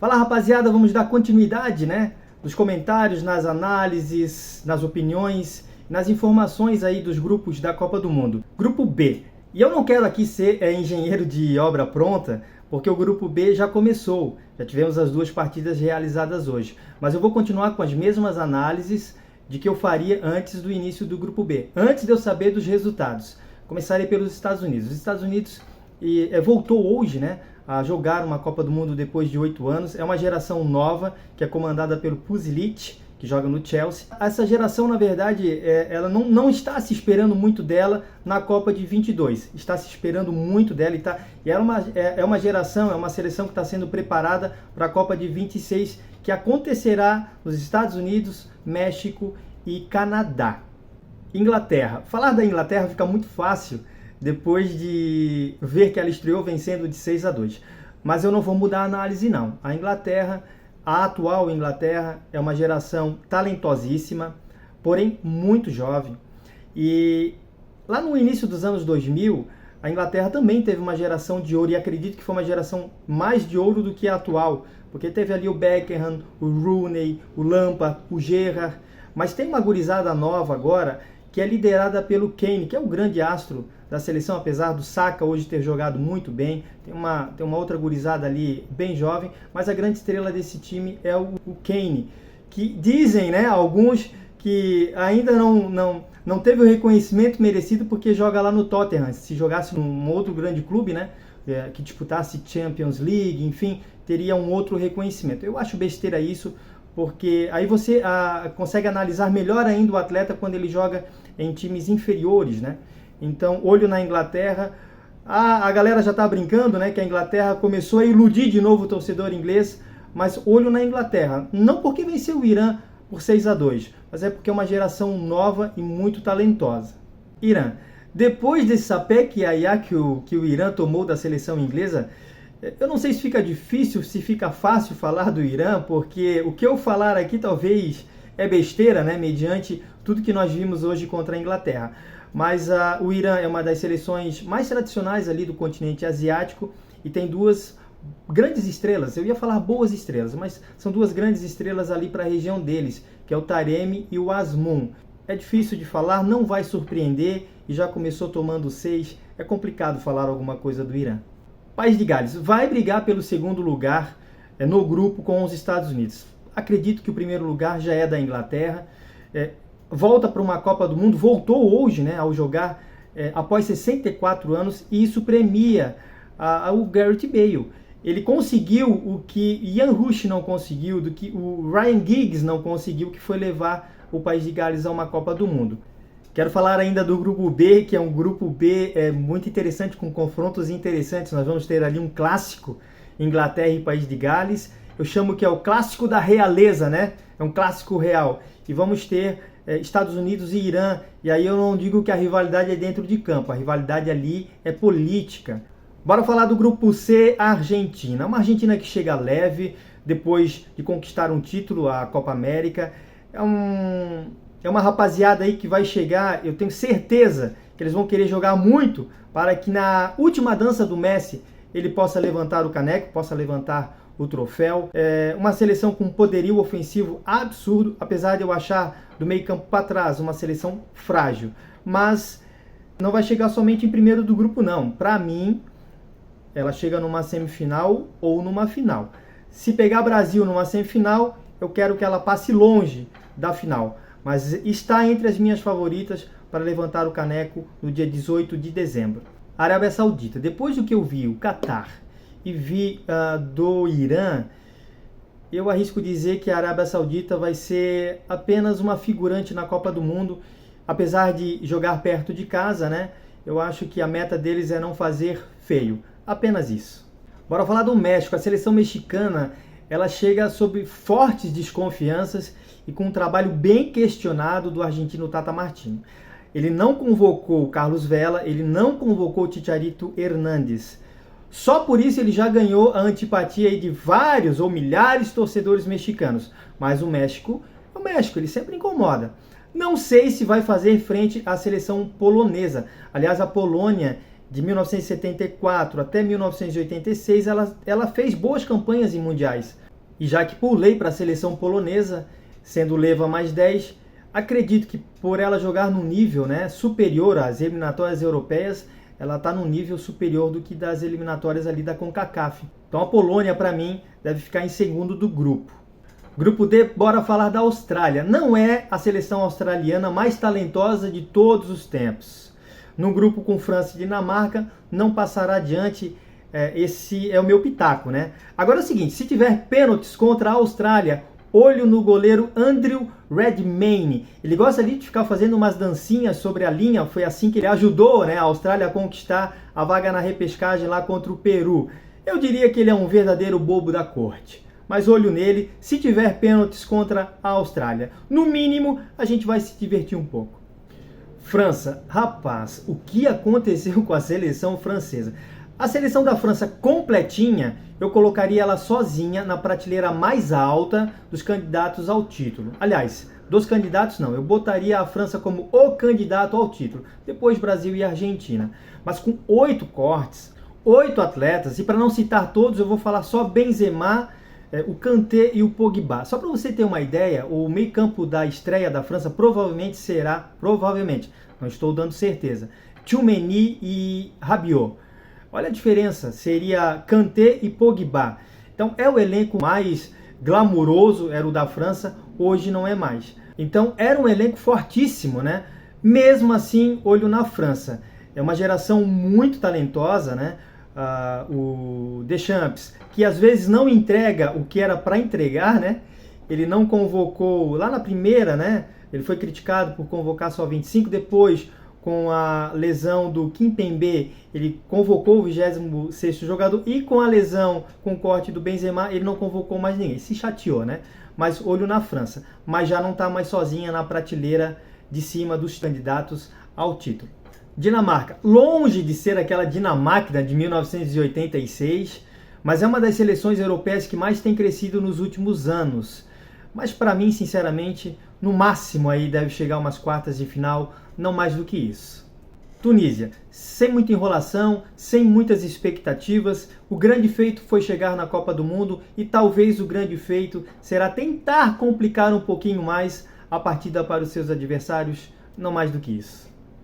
Fala, rapaziada, vamos dar continuidade, né? Nos comentários, nas análises, nas opiniões, nas informações aí dos grupos da Copa do Mundo. Grupo B. E eu não quero aqui ser engenheiro de obra pronta, porque o grupo B já começou. Já tivemos as duas partidas realizadas hoje. Mas eu vou continuar com as mesmas análises de que eu faria antes do início do grupo B. Antes de eu saber dos resultados. Começarei pelos Estados Unidos. Os Estados Unidos voltou hoje, né, a jogar uma Copa do Mundo depois de 8 anos. É uma geração nova, que é comandada pelo Puzic, que joga no Chelsea. Essa geração, na verdade, ela não está se esperando muito dela na Copa de 22. Está se esperando muito dela e é uma geração, é uma seleção que está sendo preparada para a Copa de 26, que acontecerá nos Estados Unidos, México e Canadá. Inglaterra. Falar da Inglaterra fica muito fácil depois de ver que ela estreou vencendo de 6-2. Mas eu não vou mudar a análise, não. A Inglaterra, a atual Inglaterra, é uma geração talentosíssima, porém muito jovem. E lá no início dos anos 2000, a Inglaterra também teve uma geração de ouro, e acredito que foi uma geração mais de ouro do que a atual, porque teve ali o Beckham, o Rooney, o Lampard, o Gerrard, mas tem uma gurizada nova agora, que é liderada pelo Kane, que é o grande astro da seleção, apesar do Saka hoje ter jogado muito bem. Tem uma outra gurizada ali bem jovem, mas a grande estrela desse time é o Kane, que dizem, né, alguns, que ainda não teve o reconhecimento merecido porque joga lá no Tottenham. Se jogasse num outro grande clube, né, que disputasse Champions League, enfim, teria um outro reconhecimento. Eu acho besteira isso, porque aí você consegue analisar melhor ainda o atleta quando ele joga em times inferiores, né? Então, olho na Inglaterra. A galera já está brincando, né, que a Inglaterra começou a iludir de novo o torcedor inglês, mas olho na Inglaterra. Não porque venceu o Irã por 6-2, mas é porque é uma geração nova e muito talentosa. Irã. Depois desse sapeque aiá que o Irã tomou da seleção inglesa, eu não sei se fica difícil, se fica fácil falar do Irã, porque o que eu falar aqui talvez é besteira, né, mediante tudo que nós vimos hoje contra a Inglaterra. Mas o Irã é uma das seleções mais tradicionais ali do continente asiático e tem duas grandes estrelas. Eu ia falar boas estrelas, mas são duas grandes estrelas ali para a região deles, que é o Taremi e o Azmoun. É difícil de falar, não vai surpreender e já começou tomando 6. É complicado falar alguma coisa do Irã. País de Gales vai brigar pelo segundo lugar no grupo com os Estados Unidos. Acredito que o primeiro lugar já é da Inglaterra. Volta para uma Copa do Mundo, voltou hoje, né, ao jogar após 64 anos, e isso premia o Gareth Bale. Ele conseguiu o que Ian Rush não conseguiu, do que o Ryan Giggs não conseguiu, que foi levar o País de Gales a uma Copa do Mundo. Quero falar ainda do grupo B, que é um grupo B muito interessante, com confrontos interessantes. Nós vamos ter ali um clássico, Inglaterra e País de Gales. Eu chamo que é o clássico da realeza, né? É um clássico real. E vamos ter Estados Unidos e Irã. E aí eu não digo que a rivalidade é dentro de campo. A rivalidade ali é política. Bora falar do grupo C, a Argentina. Uma Argentina que chega leve, depois de conquistar um título, a Copa América. É uma rapaziada aí que vai chegar, eu tenho certeza que eles vão querer jogar muito para que na última dança do Messi ele possa levantar o caneco, possa levantar o troféu. Uma seleção com poderio ofensivo absurdo, apesar de eu achar do meio campo para trás uma seleção frágil. Mas não vai chegar somente em primeiro do grupo, não. Para mim, ela chega numa semifinal ou numa final. Se pegar Brasil numa semifinal, eu quero que ela passe longe da final. Mas está entre as minhas favoritas para levantar o caneco no dia 18 de dezembro. Arábia Saudita. Depois do que eu vi o Catar e vi do Irã, eu arrisco dizer que a Arábia Saudita vai ser apenas uma figurante na Copa do Mundo. Apesar de jogar perto de casa, né? Eu acho que a meta deles é não fazer feio. Apenas isso. Bora falar do México. A seleção mexicana, ela chega sob fortes desconfianças e com um trabalho bem questionado do argentino Tata Martino. Ele não convocou o Carlos Vela, ele não convocou o Chicharito Hernández. Só por isso ele já ganhou a antipatia de vários ou milhares de torcedores mexicanos. Mas o México é o México, ele sempre incomoda. Não sei se vai fazer frente à seleção polonesa. Aliás, a Polônia, de 1974 até 1986, ela fez boas campanhas em mundiais. E já que pulei para a seleção polonesa, sendo leva mais 10, acredito que por ela jogar num nível, né, superior às eliminatórias europeias, ela está num nível superior do que das eliminatórias ali da CONCACAF. Então a Polônia, para mim, deve ficar em segundo do grupo. Grupo D, bora falar da Austrália. Não é a seleção australiana mais talentosa de todos os tempos. No grupo com França e Dinamarca, não passará adiante. Esse é o meu pitaco, né? Agora é o seguinte, se tiver pênaltis contra a Austrália, olho no goleiro Andrew Redmayne. Ele gosta ali de ficar fazendo umas dancinhas sobre a linha. Foi assim que ele ajudou, né, a Austrália a conquistar a vaga na repescagem lá contra o Peru. Eu diria que ele é um verdadeiro bobo da corte. Mas olho nele se tiver pênaltis contra a Austrália. No mínimo, a gente vai se divertir um pouco. França, rapaz, o que aconteceu com a seleção francesa? A seleção da França completinha, eu colocaria ela sozinha na prateleira mais alta dos candidatos ao título. Aliás, dos candidatos não, eu botaria a França como o candidato ao título, depois Brasil e Argentina. Mas com 8 cortes, 8 atletas, e para não citar todos, eu vou falar só Benzema, o Kanté e o Pogba. Só para você ter uma ideia, o meio-campo da estreia da França provavelmente será, não estou dando certeza, Tchouaméni e Rabiot. Olha a diferença, seria Kanté e Pogba. Então é o elenco mais glamuroso, era o da França, hoje não é mais. Então era um elenco fortíssimo, né? Mesmo assim, olho na França. É uma geração muito talentosa, né? O Deschamps, que às vezes não entrega o que era para entregar, né? Ele não convocou, lá na primeira, né? Ele foi criticado por convocar só 25, depois com a lesão do Kimpembe, ele convocou o 26º jogador, e com a lesão, com o corte do Benzema, ele não convocou mais ninguém, se chateou, né? Mas olho na França, mas já não está mais sozinha na prateleira de cima dos candidatos ao título. Dinamarca, longe de ser aquela Dinamarca de 1986, mas é uma das seleções europeias que mais tem crescido nos últimos anos. Mas para mim, sinceramente, no máximo aí deve chegar umas quartas de final, não mais do que isso. Tunísia, sem muita enrolação, sem muitas expectativas, o grande feito foi chegar na Copa do Mundo e talvez o grande feito será tentar complicar um pouquinho mais a partida para os seus adversários, não mais do que isso.